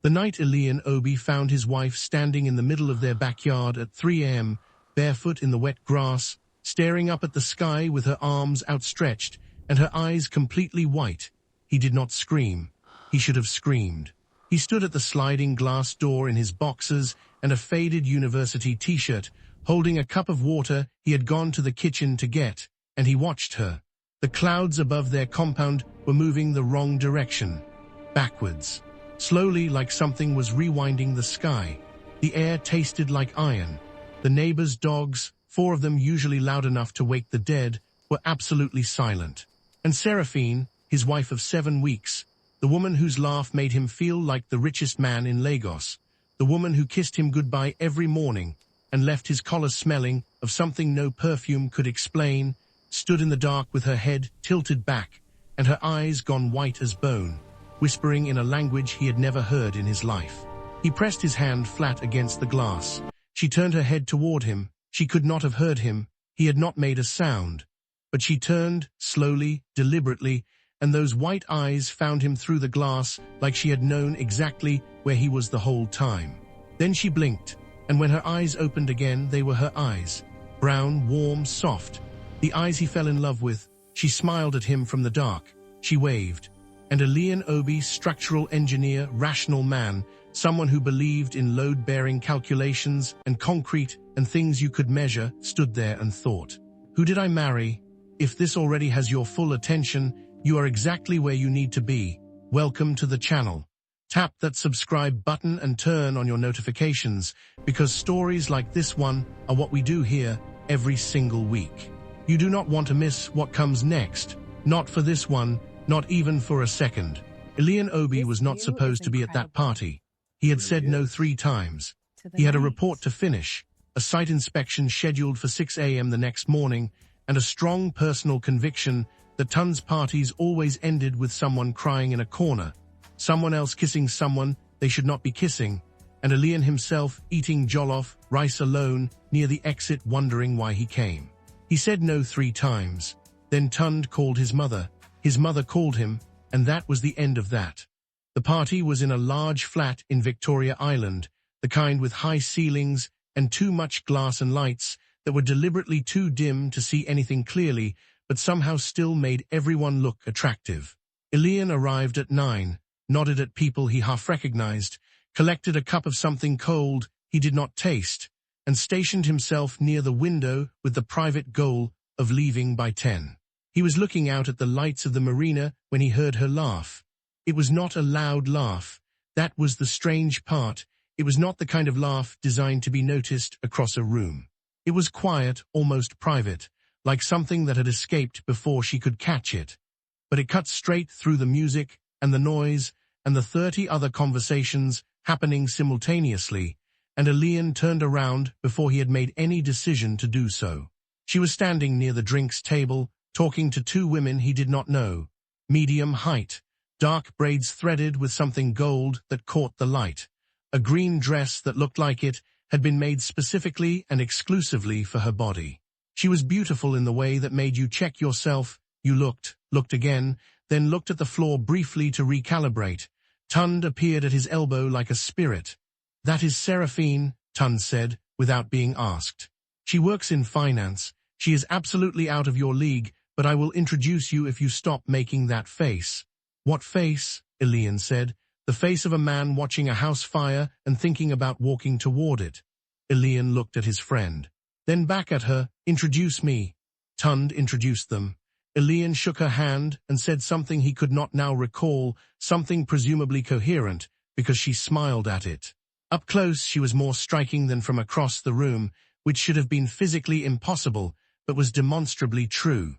The night Elian Obi found his wife standing in the middle of their backyard at 3 a.m., barefoot in the wet grass, staring up at the sky with her arms outstretched and her eyes completely white. He did not scream. He should have screamed. He stood at the sliding glass door in his boxers and a faded university t-shirt, holding a cup of water he had gone to the kitchen to get, and he watched her. The clouds above their compound were moving the wrong direction, backwards. Slowly, like something was rewinding the sky. The air tasted like iron. The neighbors' dogs, 4 of them usually loud enough to wake the dead, were absolutely silent. And Seraphine, his wife of 7 weeks, the woman whose laugh made him feel like the richest man in Lagos, the woman who kissed him goodbye every morning and left his collar smelling of something no perfume could explain, stood in the dark with her head tilted back and her eyes gone white as bone, whispering in a language he had never heard in his life. He pressed his hand flat against the glass. She turned her head toward him. She could not have heard him. He had not made a sound. But she turned, slowly, deliberately, and those white eyes found him through the glass like she had known exactly where he was the whole time. Then she blinked, and when her eyes opened again, they were her eyes. Brown, warm, soft. The eyes he fell in love with. She smiled at him from the dark. She waved. And Elian Obi, structural engineer, rational man, someone who believed in load-bearing calculations and concrete and things you could measure, stood there and thought, who did I marry? If this already has your full attention, you are exactly where you need to be. Welcome to the channel. Tap that subscribe button and turn on your notifications, because stories like this one are what we do here every single week. You do not want to miss what comes next. Not for this one. Not even for a second. Elian Obi was not supposed to be at that party. He had said no 3 times. He had a report to finish, a site inspection scheduled for 6 a.m. the next morning, and a strong personal conviction that Tun's parties always ended with someone crying in a corner, someone else kissing someone they should not be kissing, and Elian himself eating jollof rice alone near the exit wondering why he came. He said no 3 times. Then Tund called his mother. His mother called him, and that was the end of that. The party was in a large flat in Victoria Island, the kind with high ceilings and too much glass and lights that were deliberately too dim to see anything clearly, but somehow still made everyone look attractive. Elian arrived at 9, nodded at people he half recognized, collected a cup of something cold he did not taste, and stationed himself near the window with the private goal of leaving by 10. He was looking out at the lights of the marina when he heard her laugh. It was not a loud laugh. That was the strange part. It was not the kind of laugh designed to be noticed across a room. It was quiet, almost private, like something that had escaped before she could catch it. But it cut straight through the music and the noise and the 30 other conversations happening simultaneously, and Elian turned around before he had made any decision to do so. She was standing near the drinks table, talking to 2 women he did not know, medium height, dark braids threaded with something gold that caught the light, a green dress that looked like it had been made specifically and exclusively for her body. She was beautiful in the way that made you check yourself. You looked again, then looked at the floor briefly to recalibrate. Tund appeared at his elbow like a spirit. That is Seraphine, Tund said, without being asked. She works in finance. She is absolutely out of your league, but I will introduce you if you stop making that face. What face? Elian said. The face of a man watching a house fire and thinking about walking toward it. Elian looked at his friend. Then back at her. Introduce me. Tund introduced them. Elian shook her hand and said something he could not now recall, something presumably coherent, because she smiled at it. Up close she was more striking than from across the room, which should have been physically impossible, but was demonstrably true.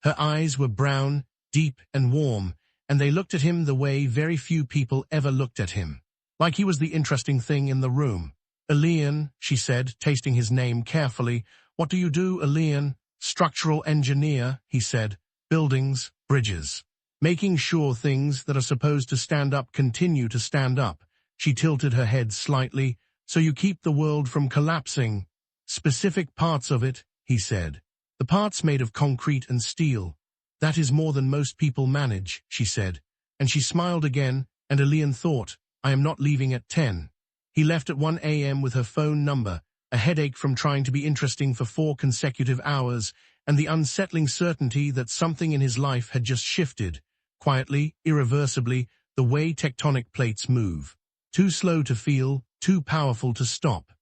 Her eyes were brown, deep and warm, and they looked at him the way very few people ever looked at him, like he was the interesting thing in the room. Elian, she said, tasting his name carefully. What do you do, Elian? Structural engineer, he said. Buildings, bridges. Making sure things that are supposed to stand up continue to stand up. She tilted her head slightly. So you keep the world from collapsing. Specific parts of it, he said. The parts made of concrete and steel. That is more than most people manage, she said. And she smiled again, and Elian thought, I am not leaving at 10. He left at 1 a.m. with her phone number, a headache from trying to be interesting for 4 consecutive hours, and the unsettling certainty that something in his life had just shifted, quietly, irreversibly, the way tectonic plates move. Too slow to feel, too powerful to stop.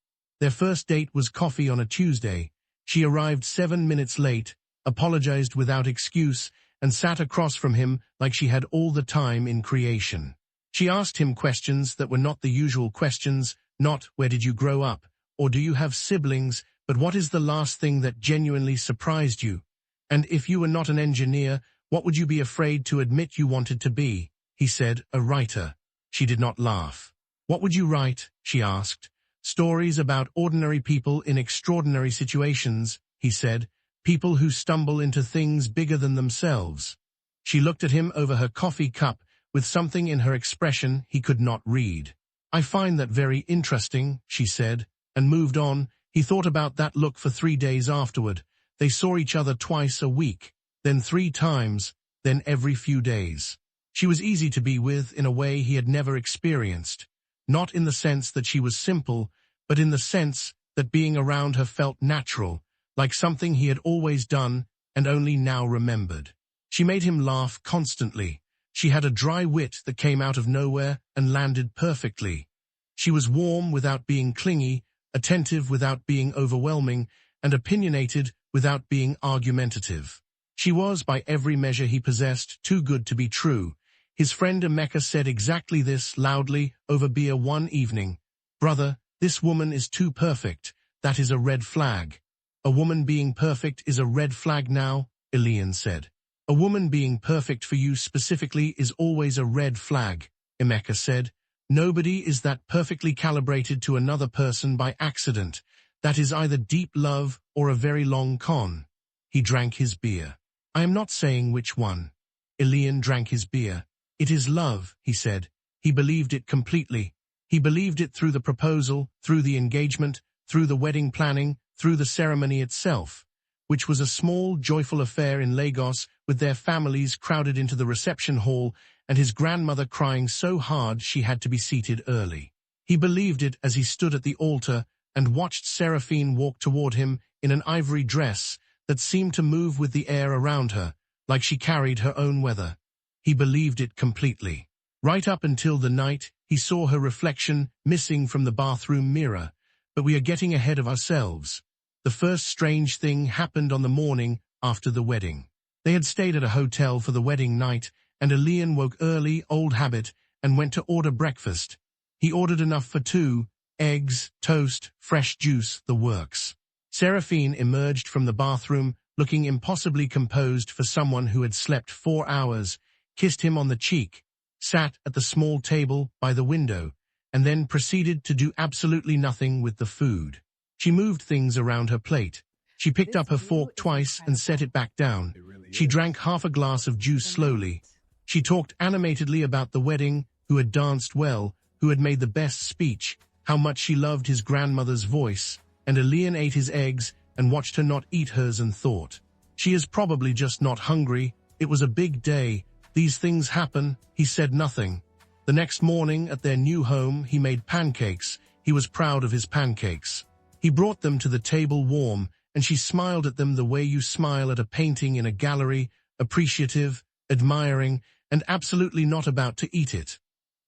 Their first date was coffee on a Tuesday. She arrived 7 minutes late, apologized without excuse, and sat across from him like she had all the time in creation. She asked him questions that were not the usual questions, not "Where did you grow up?" or "Do you have siblings?" but "What is the last thing that genuinely surprised you? And if you were not an engineer, what would you be afraid to admit you wanted to be?" He said, "A writer." She did not laugh. "What would you write?" she asked. "Stories about ordinary people in extraordinary situations," he said. "People who stumble into things bigger than themselves." She looked at him over her coffee cup, with something in her expression he could not read. "I find that very interesting," she said, and moved on. He thought about that look for 3 days afterward. They saw each other twice a week, then 3 times, then every few days. She was easy to be with in a way he had never experienced. Not in the sense that she was simple, but in the sense that being around her felt natural, like something he had always done and only now remembered. She made him laugh constantly. She had a dry wit that came out of nowhere and landed perfectly. She was warm without being clingy, attentive without being overwhelming, and opinionated without being argumentative. She was, by every measure he possessed, too good to be true. His friend Emeka said exactly this loudly over beer one evening. "Brother, this woman is too perfect. That is a red flag." "A woman being perfect is a red flag now," Elian said. "A woman being perfect for you specifically is always a red flag," Emeka said. "Nobody is that perfectly calibrated to another person by accident. That is either deep love or a very long con." He drank his beer. "I am not saying which one." Elian drank his beer. "It is love," he said. He believed it completely. He believed it through the proposal, through the engagement, through the wedding planning, through the ceremony itself, which was a small, joyful affair in Lagos with their families crowded into the reception hall and his grandmother crying so hard she had to be seated early. He believed it as he stood at the altar and watched Seraphine walk toward him in an ivory dress that seemed to move with the air around her, like she carried her own weather. He believed it completely. Right up until the night he saw her reflection missing from the bathroom mirror. But we are getting ahead of ourselves. The first strange thing happened on the morning after the wedding. They had stayed at a hotel for the wedding night, and Elian woke early, old habit, and went to order breakfast. He ordered enough for 2, eggs, toast, fresh juice, the works. Seraphine emerged from the bathroom, looking impossibly composed for someone who had slept 4 hours, kissed him on the cheek, sat at the small table by the window, and then proceeded to do absolutely nothing with the food. She moved things around her plate. She picked up her fork twice and set it back down. She drank half a glass of juice slowly. She talked animatedly about the wedding, who had danced well, who had made the best speech, how much she loved his grandmother's voice, and Elian ate his eggs and watched her not eat hers and thought, "She is probably just not hungry. It was a big day. These things happen." He said nothing. The next morning at their new home he made pancakes. He was proud of his pancakes. He brought them to the table warm, and she smiled at them the way you smile at a painting in a gallery, appreciative, admiring, and absolutely not about to eat it.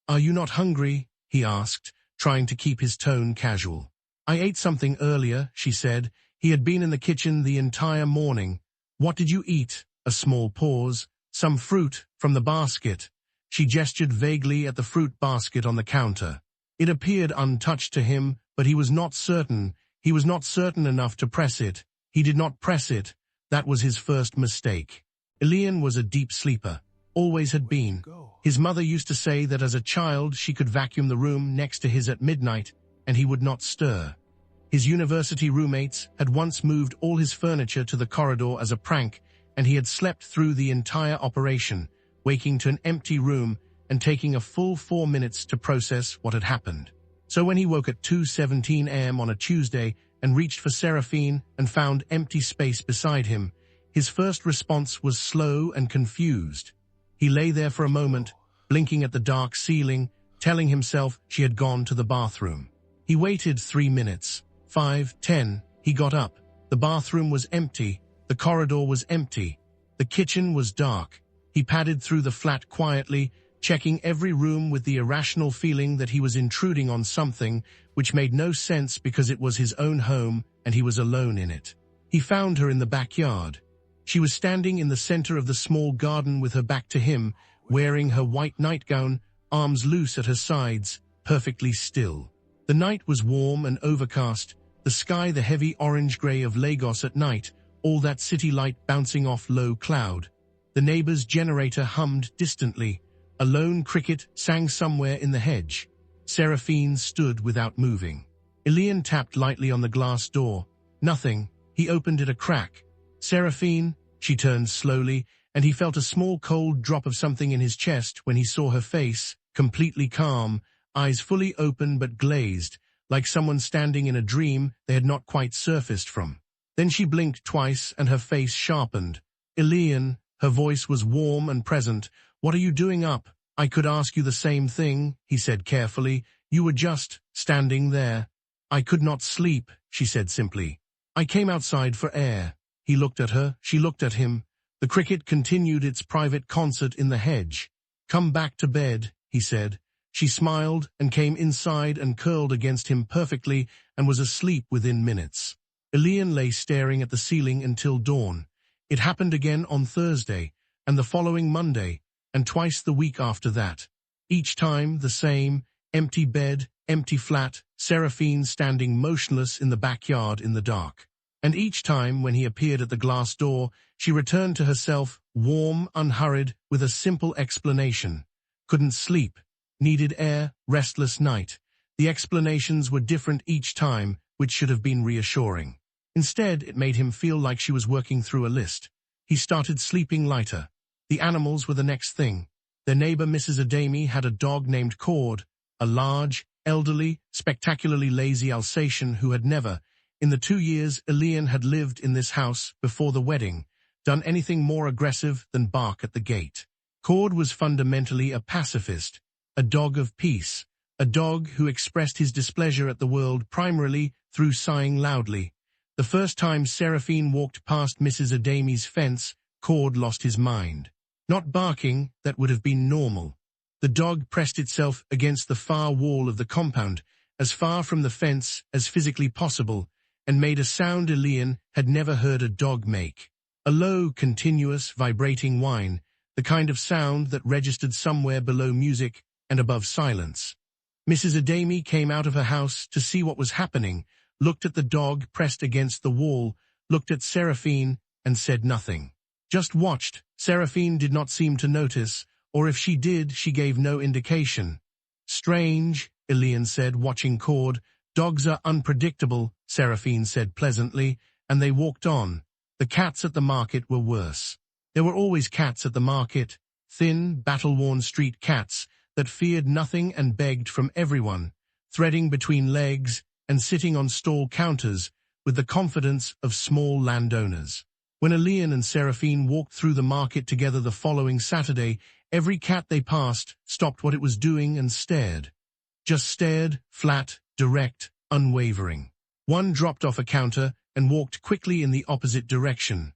"Are you not hungry?" he asked, trying to keep his tone casual. "I ate something earlier," she said. He had been in the kitchen the entire morning. "What did you eat?" A small pause. "Some fruit, from the basket." She gestured vaguely at the fruit basket on the counter. It appeared untouched to him, but he was not certain. He was not certain enough to press it. He did not press it. That was his first mistake. Elian was a deep sleeper. Always had been. His mother used to say that as a child she could vacuum the room next to his at midnight, and he would not stir. His university roommates had once moved all his furniture to the corridor as a prank, and he had slept through the entire operation, waking to an empty room and taking a full 4 minutes to process what had happened. So when he woke at 2:17 a.m. on a Tuesday and reached for Seraphine and found empty space beside him, his first response was slow and confused. He lay there for a moment, blinking at the dark ceiling, telling himself she had gone to the bathroom. He waited 3 minutes. 5, 10, he got up. The bathroom was empty. The corridor was empty. The kitchen was dark. He padded through the flat quietly, checking every room with the irrational feeling that he was intruding on something which made no sense because it was his own home and he was alone in it. He found her in the backyard. She was standing in the center of the small garden with her back to him, wearing her white nightgown, arms loose at her sides, perfectly still. The night was warm and overcast, the sky the heavy orange-gray of Lagos at night, all that city light bouncing off low cloud. The neighbor's generator hummed distantly. A lone cricket sang somewhere in the hedge. Seraphine stood without moving. Elian tapped lightly on the glass door. Nothing. He opened it a crack. Seraphine, she turned slowly, and he felt a small cold drop of something in his chest when he saw her face, completely calm, eyes fully open but glazed, like someone standing in a dream they had not quite surfaced from. Then she blinked twice and her face sharpened. Elian, her voice was warm and present. What are you doing up? I could ask you the same thing, he said carefully. You were just standing there. I could not sleep, she said simply. I came outside for air. He looked at her, she looked at him. The cricket continued its private concert in the hedge. Come back to bed, he said. She smiled and came inside and curled against him perfectly and was asleep within minutes. Elian lay staring at the ceiling until dawn. It happened again on Thursday, and the following Monday, and twice the week after that. Each time the same, empty bed, empty flat, Seraphine standing motionless in the backyard in the dark. And each time when he appeared at the glass door, she returned to herself, warm, unhurried, with a simple explanation. Couldn't sleep. Needed air, restless night. The explanations were different each time, which should have been reassuring. Instead, it made him feel like she was working through a list. He started sleeping lighter. The animals were the next thing. Their neighbor Mrs. Adami had a dog named Cord, a large, elderly, spectacularly lazy Alsatian who had never, in the 2 years Elian had lived in this house before the wedding, done anything more aggressive than bark at the gate. Cord was fundamentally a pacifist, a dog of peace, a dog who expressed his displeasure at the world primarily through sighing loudly. The first time Seraphine walked past Mrs. Adami's fence, Cord lost his mind. Not barking, that would have been normal. The dog pressed itself against the far wall of the compound, as far from the fence as physically possible, and made a sound Elian had never heard a dog make. A low, continuous, vibrating whine, the kind of sound that registered somewhere below music and above silence. Mrs. Adami came out of her house to see what was happening, looked at the dog pressed against the wall, looked at Seraphine, and said nothing. Just watched. Seraphine did not seem to notice, or if she did, she gave no indication. Strange, Elian said, watching Cord. Dogs are unpredictable, Seraphine said pleasantly, and they walked on. The cats at the market were worse. There were always cats at the market, thin, battle-worn street cats that feared nothing and begged from everyone, threading between legs and sitting on stall counters with the confidence of small landowners. When Elian and Seraphine walked through the market together the following Saturday, every cat they passed stopped what it was doing and stared. Just stared, flat, direct, unwavering. One dropped off a counter and walked quickly in the opposite direction.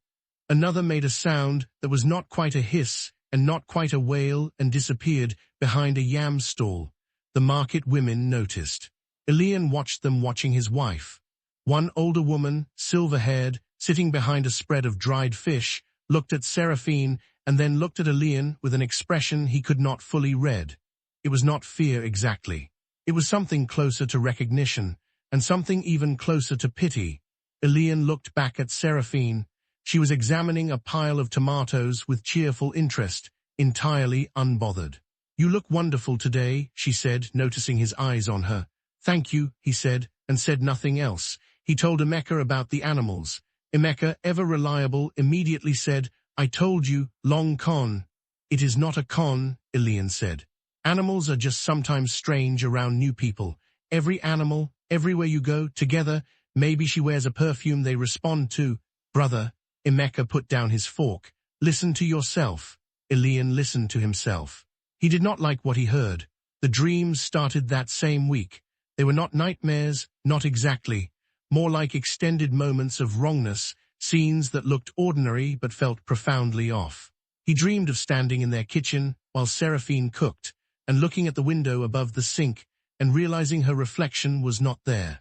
Another made a sound that was not quite a hiss and not quite a wail and disappeared behind a yam stall. The market women noticed. Elian watched them watching his wife. One older woman, silver-haired, sitting behind a spread of dried fish, looked at Seraphine and then looked at Elian with an expression he could not fully read. It was not fear exactly. It was something closer to recognition, and something even closer to pity. Elian looked back at Seraphine. She was examining a pile of tomatoes with cheerful interest, entirely unbothered. You look wonderful today, she said, noticing his eyes on her. Thank you, he said, and said nothing else. He told Emeka about the animals. Emeka, ever reliable, immediately said, I told you, long con. It is not a con, Elian said. Animals are just sometimes strange around new people. Every animal, everywhere you go, together, maybe she wears a perfume they respond to. Brother, Emeka put down his fork. Listen to yourself. Elian listened to himself. He did not like what he heard. The dreams started that same week. They were not nightmares, not exactly. More like extended moments of wrongness, scenes that looked ordinary but felt profoundly off. He dreamed of standing in their kitchen while Seraphine cooked, and looking at the window above the sink and realizing her reflection was not there.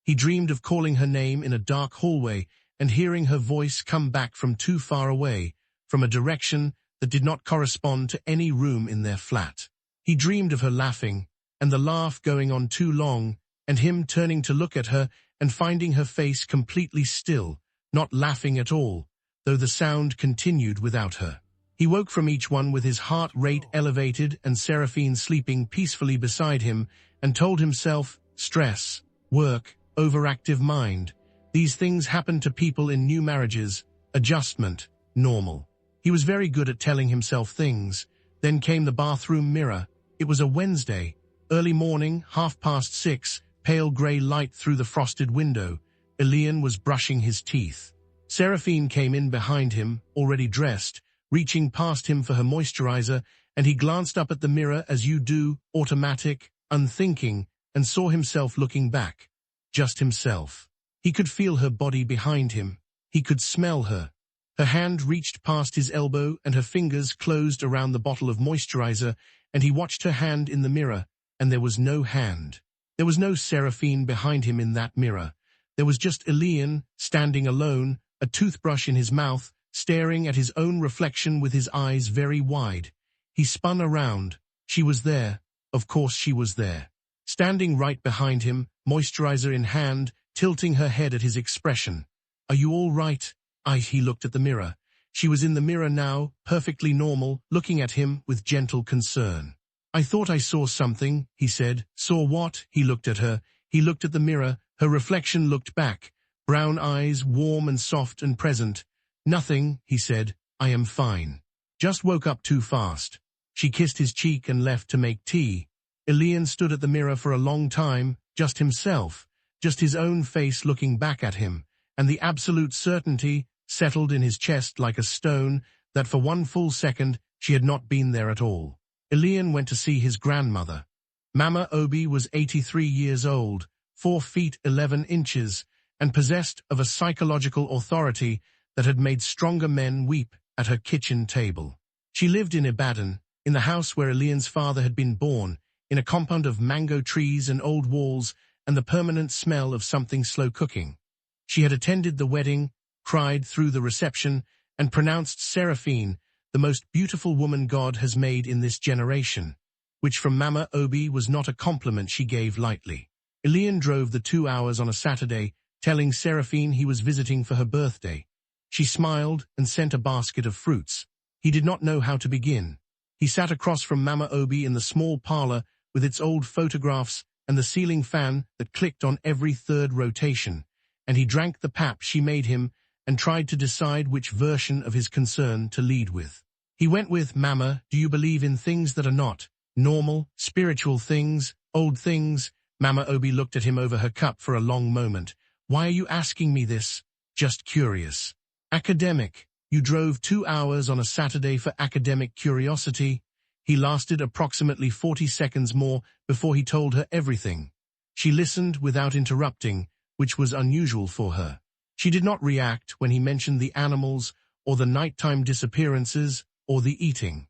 He dreamed of calling her name in a dark hallway and hearing her voice come back from too far away, from a direction that did not correspond to any room in their flat. He dreamed of her laughing, and the laugh going on too long, and him turning to look at her and finding her face completely still, not laughing at all, though the sound continued without her. He woke from each one with his heart rate elevated and Seraphine sleeping peacefully beside him, and told himself, stress, work, overactive mind. These things happen to people in new marriages, adjustment, normal. He was very good at telling himself things. Then came the bathroom mirror. It was a Wednesday, early morning, 6:30, pale grey light through the frosted window. Elian was brushing his teeth. Seraphine came in behind him, already dressed, reaching past him for her moisturizer, and he glanced up at the mirror as you do, automatic, unthinking, and saw himself looking back. Just himself. He could feel her body behind him. He could smell her. Her hand reached past his elbow and her fingers closed around the bottle of moisturizer, and he watched her hand in the mirror, and there was no hand. There was no Seraphine behind him in that mirror. There was just Elian, standing alone, a toothbrush in his mouth, staring at his own reflection with his eyes very wide. He spun around. She was there. Of course she was there. Standing right behind him, moisturizer in hand, tilting her head at his expression. Are you all right? He looked at the mirror. She was in the mirror now, perfectly normal, looking at him with gentle concern. I thought I saw something, he said. Saw what? He looked at her. He looked at the mirror. Her reflection looked back. Brown eyes, warm and soft and present. Nothing, he said. I am fine. Just woke up too fast. She kissed his cheek and left to make tea. Elian stood at the mirror for a long time, just himself, just his own face looking back at him, and the absolute certainty settled in his chest like a stone that for one full second she had not been there at all. Elian went to see his grandmother. Mama Obi was 83 years old, 4 feet 11 inches, and possessed of a psychological authority that had made stronger men weep at her kitchen table. She lived in Ibadan, in the house where Elian's father had been born, in a compound of mango trees and old walls and the permanent smell of something slow cooking. She had attended the wedding, cried through the reception, and pronounced Seraphine the most beautiful woman God has made in this generation, which from Mama Obi was not a compliment she gave lightly. Elian drove the 2 hours on a Saturday, telling Seraphine he was visiting for her birthday. She smiled and sent a basket of fruits. He did not know how to begin. He sat across from Mama Obi in the small parlor with its old photographs and the ceiling fan that clicked on every third rotation, and he drank the pap she made him and tried to decide which version of his concern to lead with. He went with, Mama, do you believe in things that are not normal, spiritual things, old things? Mama Obi looked at him over her cup for a long moment. Why are you asking me this? Just curious. Academic. You drove 2 hours on a Saturday for academic curiosity. He lasted approximately 40 seconds more before he told her everything. She listened without interrupting, which was unusual for her. She did not react when he mentioned the animals or the nighttime disappearances or the eating.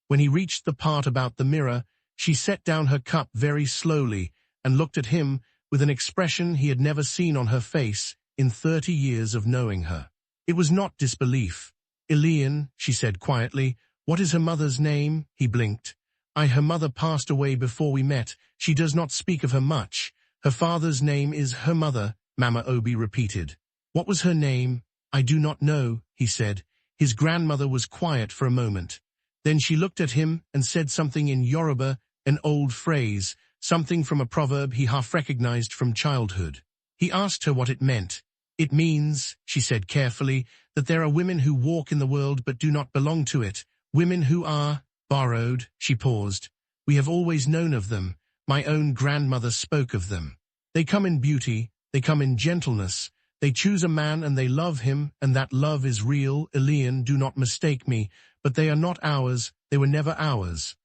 When he reached the part about the mirror, she set down her cup very slowly and looked at him with an expression he had never seen on her face in 30 years of knowing her. It was not disbelief. Elian, she said quietly, what is her mother's name? He blinked. Her mother passed away before we met. She does not speak of her much. Her father's name is her mother, Mama Obi repeated. What was her name? I do not know, he said. His grandmother was quiet for a moment. Then she looked at him and said something in Yoruba, an old phrase, something from a proverb he half recognized from childhood. He asked her what it meant. It means, she said carefully, that there are women who walk in the world but do not belong to it, women who are borrowed. She paused. We have always known of them. My own grandmother spoke of them. They come in beauty, they come in gentleness, they choose a man and they love him, and that love is real. Elian, do not mistake me, but they are not ours, they were never ours.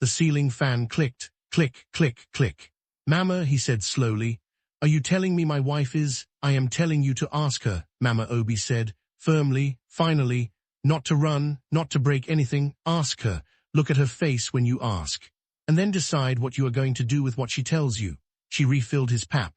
The ceiling fan clicked, Click, click, click. Mama, he said slowly. Are you telling me my wife is? I am telling you to ask her, Mama Obi said, firmly, finally. Not to run, not to break anything, ask her. Look at her face when you ask. And then decide what you are going to do with what she tells you. She refilled his pap.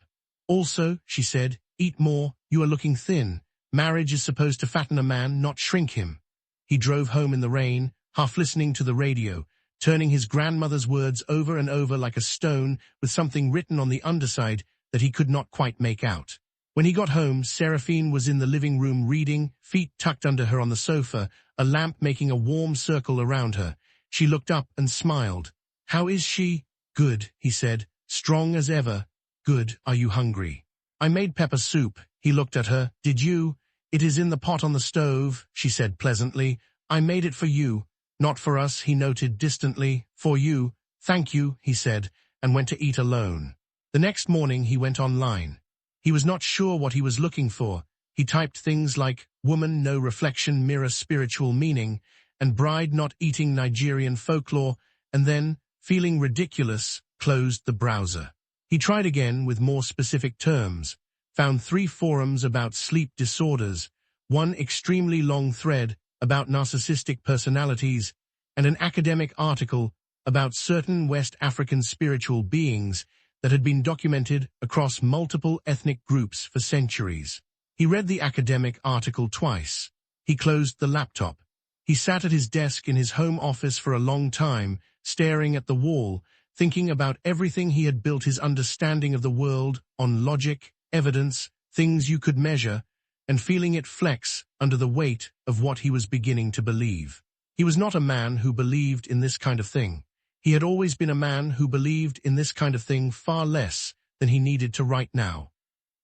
Also, she said, eat more, you are looking thin. Marriage is supposed to fatten a man, not shrink him. He drove home in the rain, half listening to the radio, turning his grandmother's words over and over like a stone with something written on the underside that he could not quite make out. When he got home, Seraphine was in the living room reading, feet tucked under her on the sofa, a lamp making a warm circle around her. She looked up and smiled. How is she? Good, he said, strong as ever. Good, are you hungry? I made pepper soup. He looked at her. Did you? It is in the pot on the stove, she said pleasantly. I made it for you. Not for us, he noted distantly. For you. Thank you, he said, and went to eat alone. The next morning he went online. He was not sure what he was looking for. He typed things like, woman no reflection mirror spiritual meaning, and bride not eating Nigerian folklore, and then, feeling ridiculous, closed the browser. He tried again with more specific terms, found 3 forums about sleep disorders, 1 extremely long thread about narcissistic personalities, and an academic article about certain West African spiritual beings that had been documented across multiple ethnic groups for centuries. He read the academic article twice. He closed the laptop. He sat at his desk in his home office for a long time, staring at the wall, thinking about everything he had built his understanding of the world on logic, evidence, things you could measure, and feeling it flex under the weight of what he was beginning to believe. He was not a man who believed in this kind of thing. He had always been a man who believed in this kind of thing far less than he needed to right now.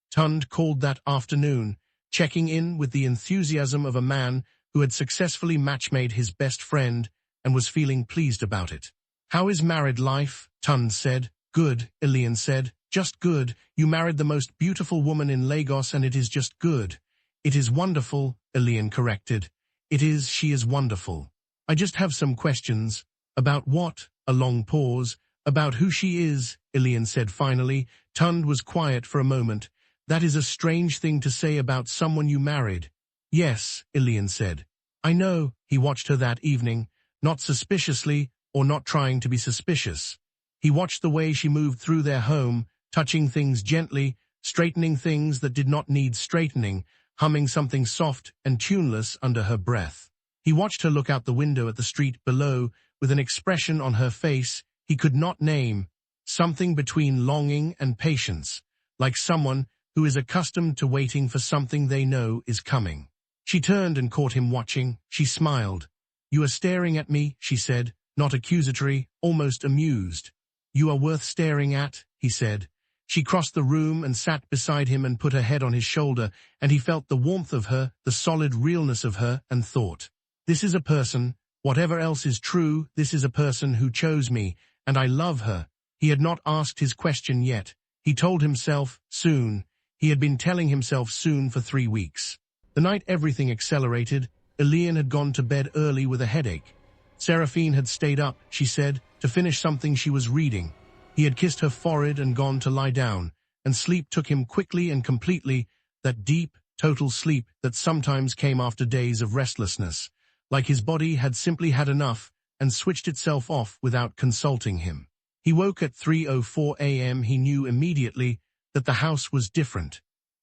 Tund called that afternoon, checking in with the enthusiasm of a man who had successfully matchmade his best friend and was feeling pleased about it. How is married life? Tund said. Good, Ilian said. Just good. You married the most beautiful woman in Lagos and it is just good. It is wonderful, Ilian corrected. She is wonderful. I just have some questions. About what? A long pause. About who she is, Ilian said finally. Tund was quiet for a moment. That is a strange thing to say about someone you married. Yes, Ilian said. I know. He watched her that evening, not suspiciously or not trying to be suspicious. He watched the way she moved through their home, touching things gently, straightening things that did not need straightening, humming something soft and tuneless under her breath. He watched her look out the window at the street below with an expression on her face he could not name, something between longing and patience, like someone who is accustomed to waiting for something they know is coming. She turned and caught him watching. She smiled. You are staring at me, she said, not accusatory, almost amused. You are worth staring at, he said. She crossed the room and sat beside him and put her head on his shoulder, and he felt the warmth of her, the solid realness of her, and thought, this is a person, whatever else is true, this is a person who chose me, and I love her. He had not asked his question yet. He told himself, soon. He had been telling himself soon for 3 weeks. The night everything accelerated, Ilian had gone to bed early with a headache. Seraphine had stayed up, she said, to finish something she was reading. He had kissed her forehead and gone to lie down, and sleep took him quickly and completely, that deep, total sleep that sometimes came after days of restlessness, like his body had simply had enough and switched itself off without consulting him. He woke at 3:04 a.m. He knew immediately that the house was different.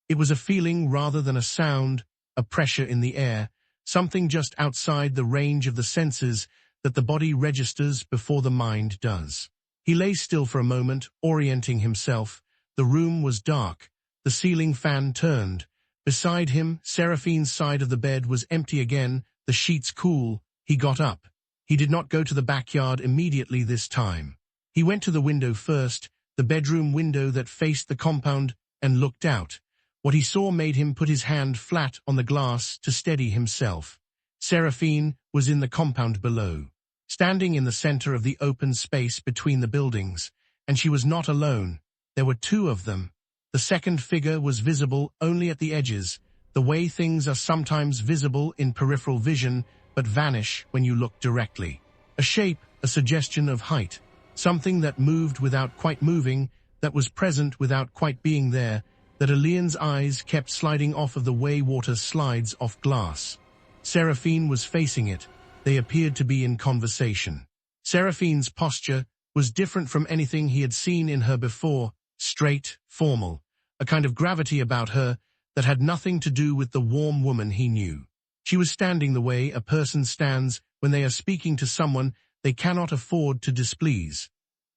It was a feeling rather than a sound, a pressure in the air, something just outside the range of the senses that the body registers before the mind does. He lay still for a moment, orienting himself. The room was dark. The ceiling fan turned. Beside him, Seraphine's side of the bed was empty again, the sheets cool. He got up. He did not go to the backyard immediately this time. He went to the window first, the bedroom window that faced the compound, and looked out. What he saw made him put his hand flat on the glass to steady himself. Seraphine was in the compound below, standing in the center of the open space between the buildings, and she was not alone. There were 2 of them. The second figure was visible only at the edges, the way things are sometimes visible in peripheral vision but vanish when you look directly. A shape, a suggestion of height. something that moved without quite moving, that was present without quite being there, that Elian's eyes kept sliding off of the way water slides off glass. Seraphine was facing it. They appeared to be in conversation. Seraphine's posture was different from anything he had seen in her before, straight, formal, a kind of gravity about her that had nothing to do with the warm woman he knew. She was standing the way a person stands when they are speaking to someone they cannot afford to displease.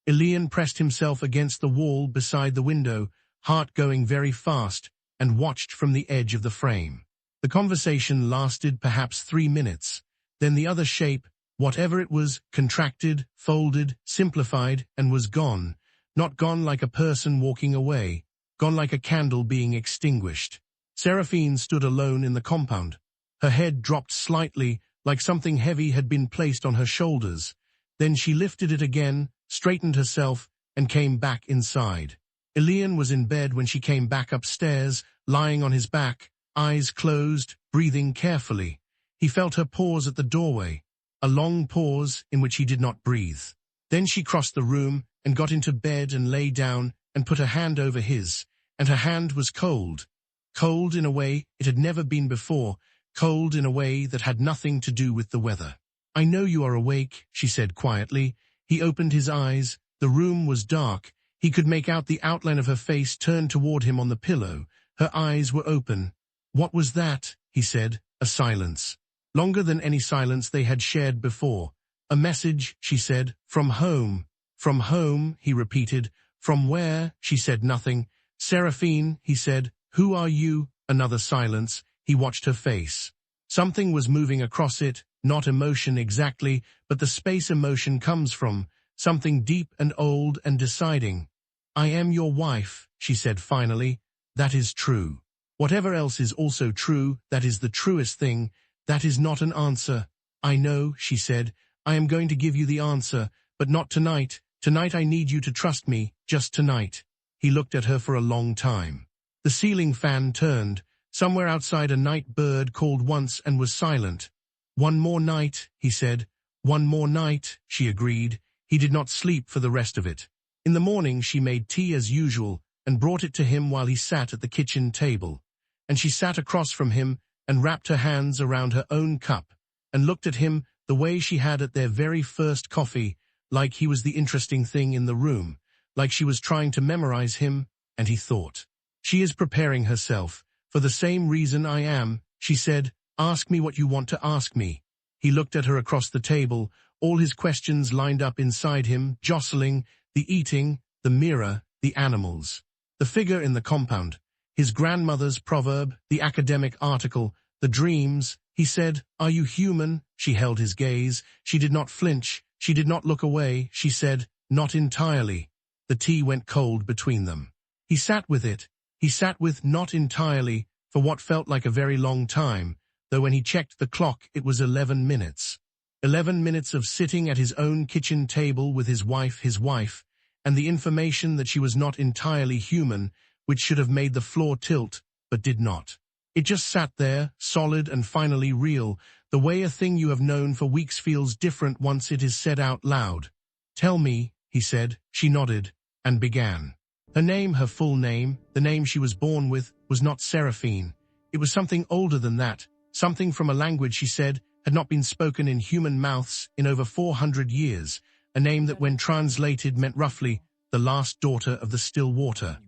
Elian pressed himself against the wall beside the window, heart going very fast, and watched from the edge of the frame. The conversation lasted perhaps 3 minutes. Then the other shape, whatever it was, contracted, folded, simplified, and was gone. Not gone like a person walking away, gone like a candle being extinguished. Seraphine stood alone in the compound. Her head dropped slightly, like something heavy had been placed on her shoulders. Then she lifted it again, straightened herself, and came back inside. Elian was in bed when she came back upstairs, lying on his back, eyes closed, breathing carefully. He felt her pause at the doorway, a long pause in which he did not breathe. Then she crossed the room and got into bed and lay down and put her hand over his, and her hand was cold. Cold in a way it had never been before, cold in a way that had nothing to do with the weather. "I know you are awake," she said quietly. He opened his eyes. The room was dark. He could make out the outline of her face turned toward him on the pillow. Her eyes were open. "What was that?" he said. A silence. Longer than any silence they had shared before. "A message," she said. "From home." "From home," he repeated. "From where?" She said nothing. "Seraphine," he said. "Who are you?" Another silence. He watched her face. Something was moving across it, not emotion exactly, but the space emotion comes from, something deep and old and deciding. "I am your wife," she said finally. "That is true. Whatever else is also true, that is the truest thing. That is not an answer." "I know," she said. "I am going to give you the answer, but not tonight. Tonight I need you to trust me, just tonight." He looked at her for a long time. The ceiling fan turned. Somewhere outside a night bird called once and was silent. "One more night," he said. "One more night," she agreed. He did not sleep for the rest of it. In the morning she made tea as usual and brought it to him while he sat at the kitchen table. And she sat across from him and wrapped her hands around her own cup and looked at him the way she had at their very first coffee, like he was the interesting thing in the room, like she was trying to memorize him, and he thought, "She is preparing herself. For the same reason I am," she said. "Ask me what you want to ask me." He looked at her across the table, all his questions lined up inside him, jostling, the eating, the mirror, the animals, the figure in the compound, his grandmother's proverb, the academic article, the dreams. He said, "Are you human?" She held his gaze. She did not flinch. She did not look away. She said, "Not entirely." The tea went cold between them. He sat with it. He sat with "not entirely" for what felt like a very long time, though when he checked the clock it was 11 minutes. 11 minutes of sitting at his own kitchen table with his wife, and the information that she was not entirely human, which should have made the floor tilt, but did not. It just sat there, solid and finally real, the way a thing you have known for weeks feels different once it is said out loud. "Tell me," he said. She nodded, and began. Her name, her full name, the name she was born with, was not Seraphine. It was something older than that, something from a language she said had not been spoken in human mouths in over 400 years, a name that when translated meant roughly, the last daughter of the still water.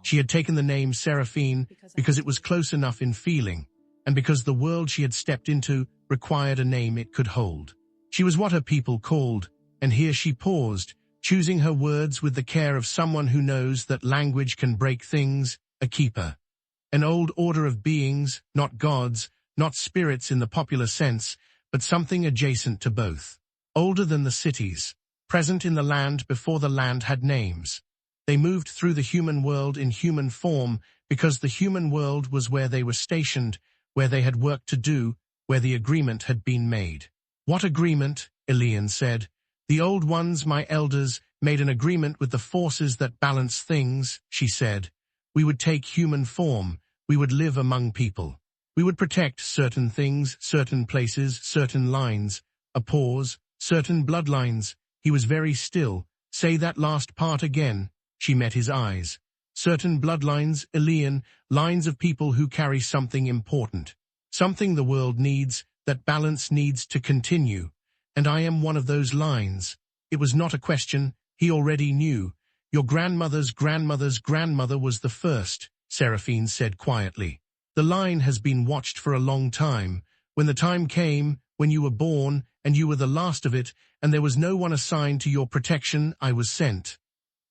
She had taken the name Seraphine because it was close enough in feeling, and because the world she had stepped into required a name it could hold. She was what her people called, and here she paused, choosing her words with the care of someone who knows that language can break things, a keeper. An old order of beings, not gods, not spirits in the popular sense, but something adjacent to both. Older than the cities, present in the land before the land had names. They moved through the human world in human form because the human world was where they were stationed, where they had work to do, where the agreement had been made. "What agreement?" Elian said. "The old ones, my elders, made an agreement with the forces that balance things," she said. "We would take human form. We would live among people. We would protect certain things, certain places, certain lines." A pause. "Certain bloodlines." He was very still. Say that last part again. She met his eyes. Certain bloodlines, Elian, lines of people who carry something important. Something the world needs, that balance needs to continue. And I am one of those lines. It was not a question, he already knew. Your grandmother's grandmother's grandmother was the first, Seraphine said quietly. The line has been watched for a long time. When the time came, when you were born, and you were the last of it, and there was no one assigned to your protection, I was sent.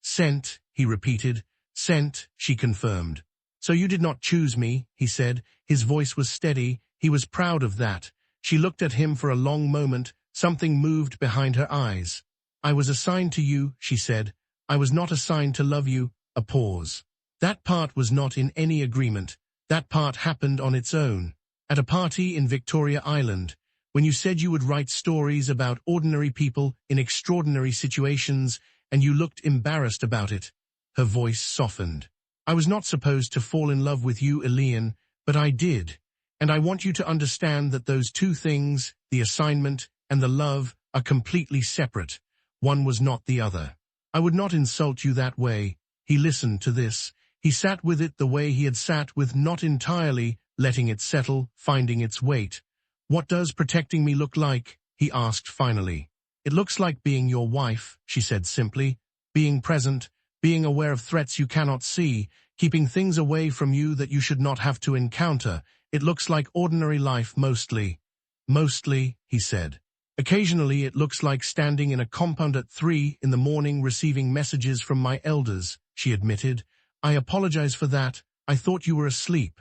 Sent, he repeated. Sent, she confirmed. So you did not choose me, he said. His voice was steady. He was proud of that. She looked at him for a long moment. Something moved behind her eyes. I was assigned to you, she said. I was not assigned to love you. A pause. That part was not in any agreement. That part happened on its own. At a party in Victoria Island, when you said you would write stories about ordinary people in extraordinary situations, and you looked embarrassed about it. Her voice softened. I was not supposed to fall in love with you, Elian, but I did. And I want you to understand that those two things, the assignment and the love, are completely separate. One was not the other. I would not insult you that way. He listened to this. He sat with it the way he had sat with not entirely, letting it settle, finding its weight. What does protecting me look like? He asked finally. It looks like being your wife, she said simply. Being present, being aware of threats you cannot see, keeping things away from you that you should not have to encounter. It looks like ordinary life mostly. Mostly, he said. Occasionally it looks like standing in a compound at 3 in the morning receiving messages from my elders, she admitted. I apologize for that. I thought you were asleep.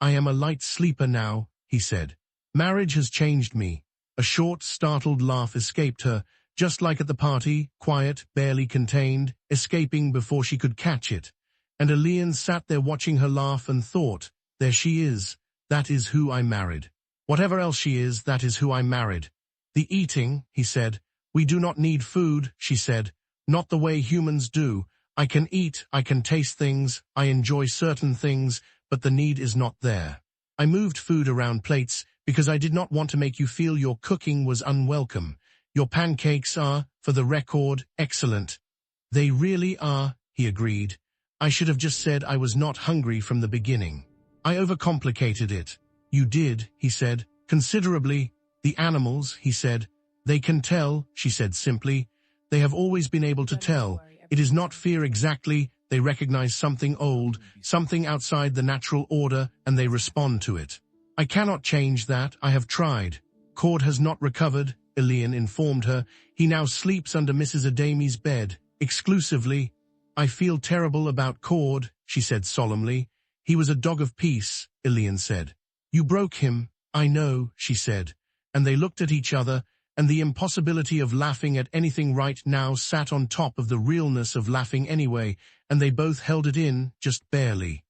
I am a light sleeper now, he said. Marriage has changed me. A short, startled laugh escaped her, just like at the party, quiet, barely contained, escaping before she could catch it. And Elian sat there watching her laugh and thought, there she is. That is who I married. Whatever else she is, that is who I married. The eating, he said. We do not need food, she said. Not the way humans do. I can eat, I can taste things, I enjoy certain things, but the need is not there. I moved food around plates because I did not want to make you feel your cooking was unwelcome. Your pancakes are, for the record, excellent. They really are, he agreed. I should have just said I was not hungry from the beginning. I overcomplicated it. You did, he said, considerably. The animals, he said. They can tell, she said simply. They have always been able to tell. It is not fear exactly. They recognize something old, something outside the natural order, and they respond to it. I cannot change that. I have tried. Cord has not recovered, Elian informed her. He now sleeps under Mrs. Adami's bed, exclusively. I feel terrible about Cord, she said solemnly. He was a dog of peace, Elian said. You broke him. I know, she said. And they looked at each other, and the impossibility of laughing at anything right now sat on top of the realness of laughing anyway, and they both held it in, just barely.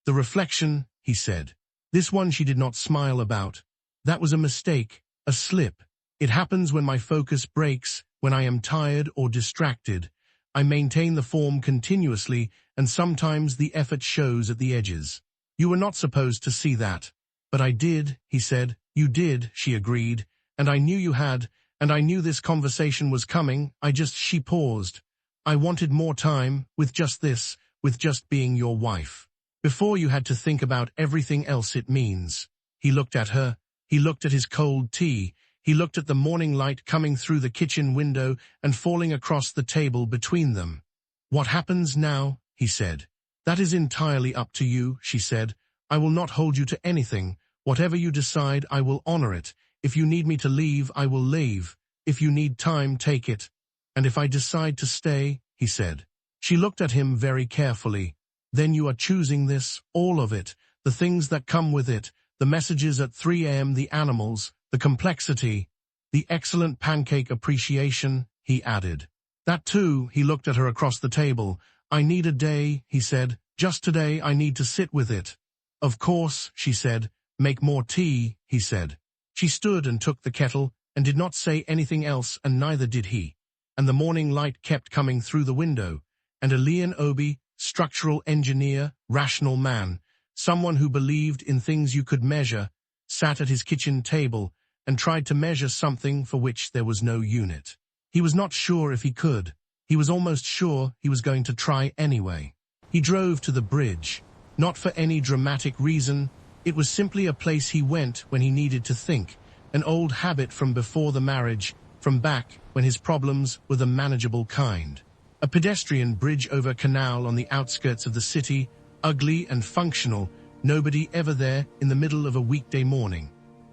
The reflection, he said. This one she did not smile about. That was a mistake, a slip. It happens when my focus breaks, when I am tired or distracted. I maintain the form continuously, and sometimes the effort shows at the edges. You were not supposed to see that. But I did, he said. You did, she agreed. And I knew you had, and I knew this conversation was coming. She paused. I wanted more time, with just this, with just being your wife. Before you had to think about everything else it means. He looked at her. He looked at his cold tea. He looked at the morning light coming through the kitchen window and falling across the table between them. What happens now? He said. That is entirely up to you, she said. I will not hold you to anything. Whatever you decide, I will honor it. If you need me to leave, I will leave. If you need time, take it. And if I decide to stay, he said. She looked at him very carefully. Then you are choosing this, all of it, the things that come with it, the messages at 3 a.m., the animals, the complexity, the excellent pancake appreciation, he added. That too, he looked at her across the table. I need a day, he said. Just today I need to sit with it. Of course, she said. Make more tea, he said. She stood and took the kettle and did not say anything else, and neither did he. And the morning light kept coming through the window. And Elian Obi, structural engineer, rational man, someone who believed in things you could measure, sat at his kitchen table and tried to measure something for which there was no unit. He was not sure if he could. He was almost sure he was going to try anyway. He drove to the bridge, not for any dramatic reason. It was simply a place he went when he needed to think, an old habit from before the marriage, from back when his problems were the manageable kind. A pedestrian bridge over a canal on the outskirts of the city, ugly and functional, nobody ever there in the middle of a weekday morning.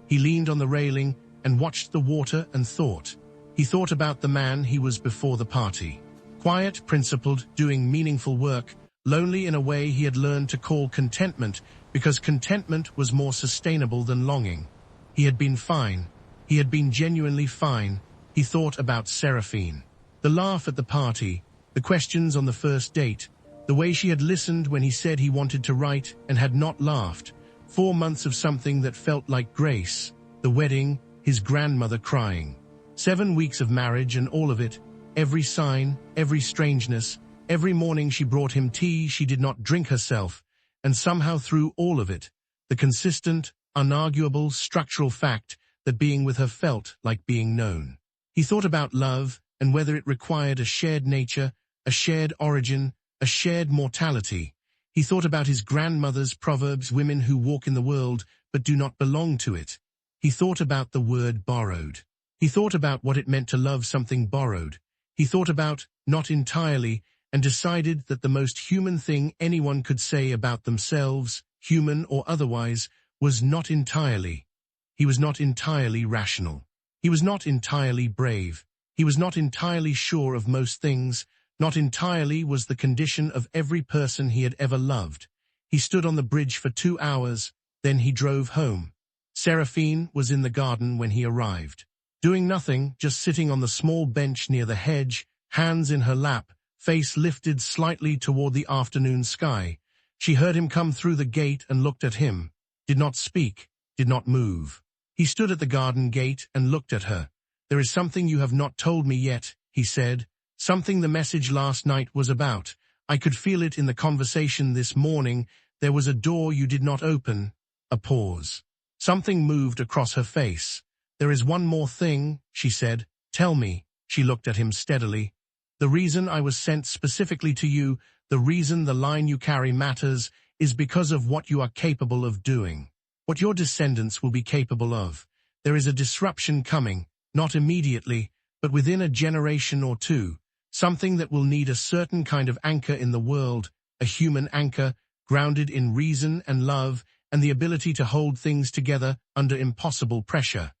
He leaned on the railing and watched the water and thought. He thought about the man he was before the party. Quiet, principled, doing meaningful work, lonely in a way he had learned to call contentment, because contentment was more sustainable than longing. He had been fine. He had been genuinely fine. He thought about Seraphine. The laugh at the party, the questions on the first date, the way she had listened when he said he wanted to write and had not laughed. 4 months of something that felt like grace. The wedding, his grandmother crying. 7 weeks of marriage and all of it, every sign, every strangeness. Every morning she brought him tea she did not drink herself, and somehow through all of it, the consistent, unarguable, structural fact that being with her felt like being known. He thought about love and whether it required a shared nature, a shared origin, a shared mortality. He thought about his grandmother's proverbs, women who walk in the world but do not belong to it. He thought about the word borrowed. He thought about what it meant to love something borrowed. He thought about not entirely, and decided that the most human thing anyone could say about themselves, human or otherwise, was not entirely. He was not entirely rational. He was not entirely brave. He was not entirely sure of most things. Not entirely was the condition of every person he had ever loved. He stood on the bridge for 2 hours, then he drove home. Seraphine was in the garden when he arrived. Doing nothing, just sitting on the small bench near the hedge, hands in her lap, face lifted slightly toward the afternoon sky. She heard him come through the gate and looked at him, did not speak, did not move. He stood at the garden gate and looked at her. "There is something you have not told me yet," he said. "Something the message last night was about. I could feel it in the conversation this morning. There was a door you did not open." A pause. Something moved across her face. "There is one more thing," she said. "Tell me." She looked at him steadily. "The reason I was sent specifically to you, the reason the line you carry matters, is because of what you are capable of doing. What your descendants will be capable of. There is a disruption coming, not immediately, but within a generation or two. Something that will need a certain kind of anchor in the world, a human anchor, grounded in reason and love, and the ability to hold things together under impossible pressure."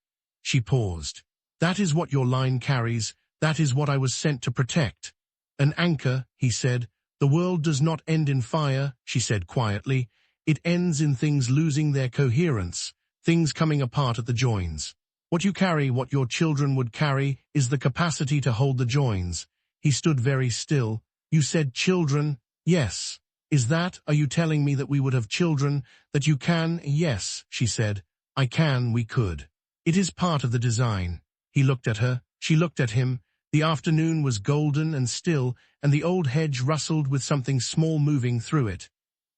She paused. "That is what your line carries. That is what I was sent to protect." "An anchor," he said. "The world does not end in fire," she said quietly. "It ends in things losing their coherence, things coming apart at the joins. What you carry, what your children would carry, is the capacity to hold the joins." He stood very still. "You said children?" "Yes." Are you telling me that we would have children, that you can?" "Yes," she said. "I can, we could. It is part of the design." He looked at her. She looked at him. The afternoon was golden and still, and the old hedge rustled with something small moving through it.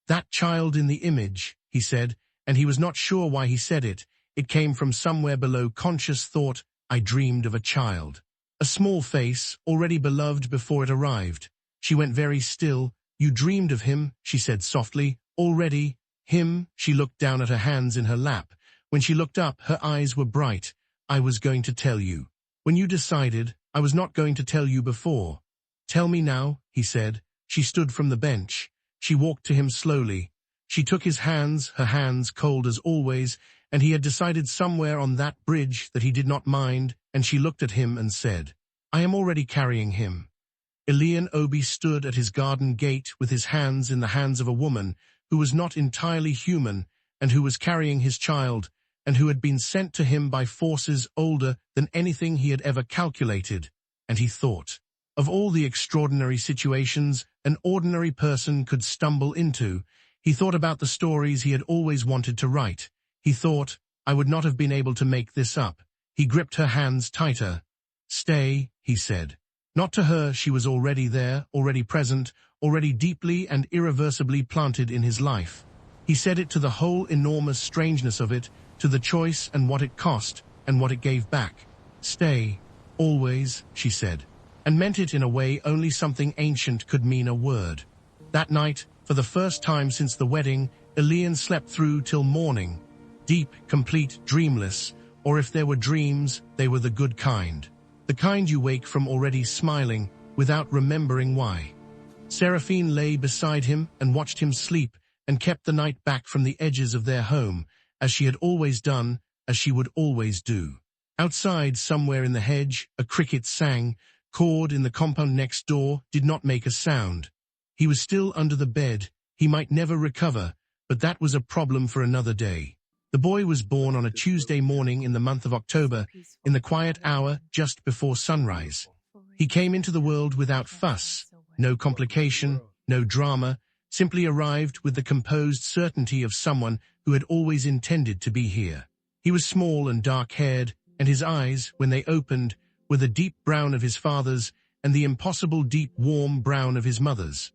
"That child in the image," he said, and he was not sure why he said it. It came from somewhere below conscious thought. "I dreamed of a child. A small face, already beloved before it arrived." She went very still. "You dreamed of him," she said softly. "Already? Him?" She looked down at her hands in her lap. When she looked up, her eyes were bright. "I was going to tell you. When you decided, I was not going to tell you before." "Tell me now," he said. She stood from the bench. She walked to him slowly. She took his hands, her hands cold as always, and he had decided somewhere on that bridge that he did not mind, and she looked at him and said, "I am already carrying him." Elian Obi stood at his garden gate with his hands in the hands of a woman who was not entirely human and who was carrying his child, and who had been sent to him by forces older than anything he had ever calculated. And he thought, of all the extraordinary situations an ordinary person could stumble into, he thought about the stories he had always wanted to write. He thought, "I would not have been able to make this up." He gripped her hands tighter. "Stay," he said. Not to her, she was already there, already present, already deeply and irreversibly planted in his life. He said it to the whole enormous strangeness of it, to the choice and what it cost, and what it gave back. "Stay, always," she said. and meant it in a way only something ancient could mean a word. That night, for the first time since the wedding, Elian slept through till morning, deep, complete, dreamless, or if there were dreams, they were the good kind. The kind you wake from already smiling, without remembering why. Seraphine lay beside him and watched him sleep and kept the night back from the edges of their home, as she had always done, as she would always do. Outside, somewhere in the hedge, a cricket sang. Cord in the compound next door did not make a sound. He was still under the bed. He might never recover, but that was a problem for another day. The boy was born on a Tuesday morning in the month of October, in the quiet hour just before sunrise. He came into the world without fuss, no complication, no drama, simply arrived with the composed certainty of someone who had always intended to be here. He was small and dark-haired, and his eyes, when they opened, were the deep brown of his father's and the impossible deep warm brown of his mother's.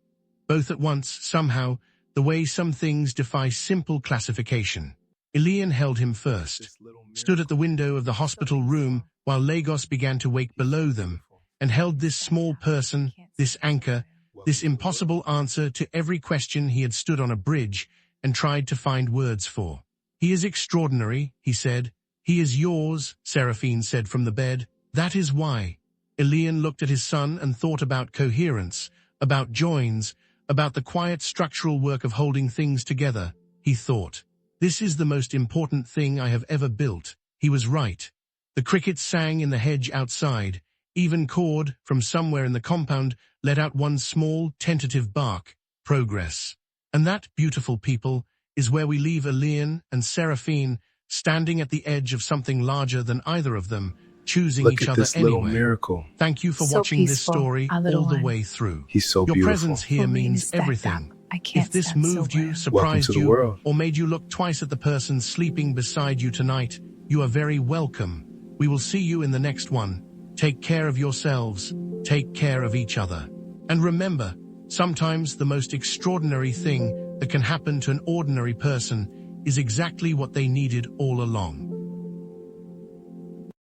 Both at once, somehow, the way some things defy simple classification. Elian held him first, stood at the window of the hospital room while Lagos began to wake below them, and held this small person, this anchor, this impossible answer to every question he had stood on a bridge and tried to find words for. "He is extraordinary," he said. "He is yours," Seraphine said from the bed. "That is why." Elian looked at his son and thought about coherence, about joins, about the quiet structural work of holding things together. He thought, "This is the most important thing I have ever built." He was right. The crickets sang in the hedge outside. Even Cord, from somewhere in the compound, let out one small, tentative bark. Progress. And that, beautiful people, is where we leave Elian and Seraphine standing at the edge of something larger than either of them, choosing each other anyway. Miracle. Thank you for watching this story all the way through. He's so Your beautiful. presence here means everything. If this moved you, surprised you, or made you look twice at the person sleeping beside you tonight, you are very welcome. We will see you in the next one. Take care of yourselves. Take care of each other. And remember, sometimes the most extraordinary thing that can happen to an ordinary person is exactly what they needed all along.